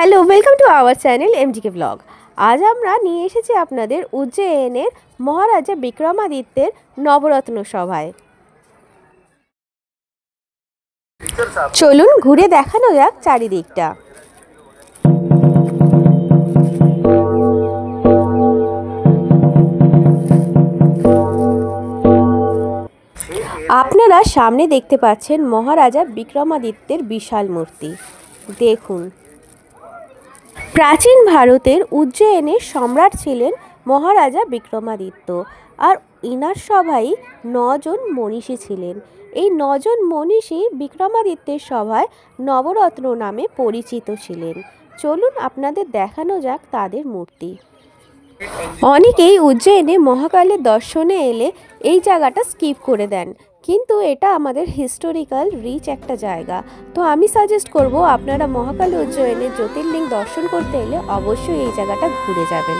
Hello, welcome to our channel MGK blog. আজ আমরা নিয়ে এসেছি আপনাদের উজ্জয়িনের মহারাজা বিক্রমাদিত্যের নবরত্ন সভায়। চলুন ঘুরে দেখানো যাক চারিদিকটা। আপনারা সামনে দেখতে পাচ্ছেন মহারাজা বিক্রমাদিত্যের বিশাল মূর্তি। দেখুন, প্রাচীন ভারতের উজ্জয়িনের সম্রাট ছিলেন মহারাজা বিক্রমাদিত্য, আর ইনার সভায় 9 জন মনীষী ছিলেন। এই 9 জন মনীষী বিক্রমাদিত্যের সভায় নবরত্ন নামে পরিচিত ছিলেন। চলুন আপনাদের দেখানো যাক তাদের মূর্তি। অনেকেই উজ্জয়িনে মহাকালের দর্শনে এলে এই জায়গাটা স্কিপ করে দেন, কিন্তু এটা আমাদের হিস্টোরিক্যাল রিচ একটা জায়গা। তো আমি সাজেস্ট করব আপনারা মহাকাল উজ্জয়িনের জ্যোতির্লিঙ্গ দর্শন করতে এলে অবশ্যই এই জায়গাটা ঘুরে যাবেন।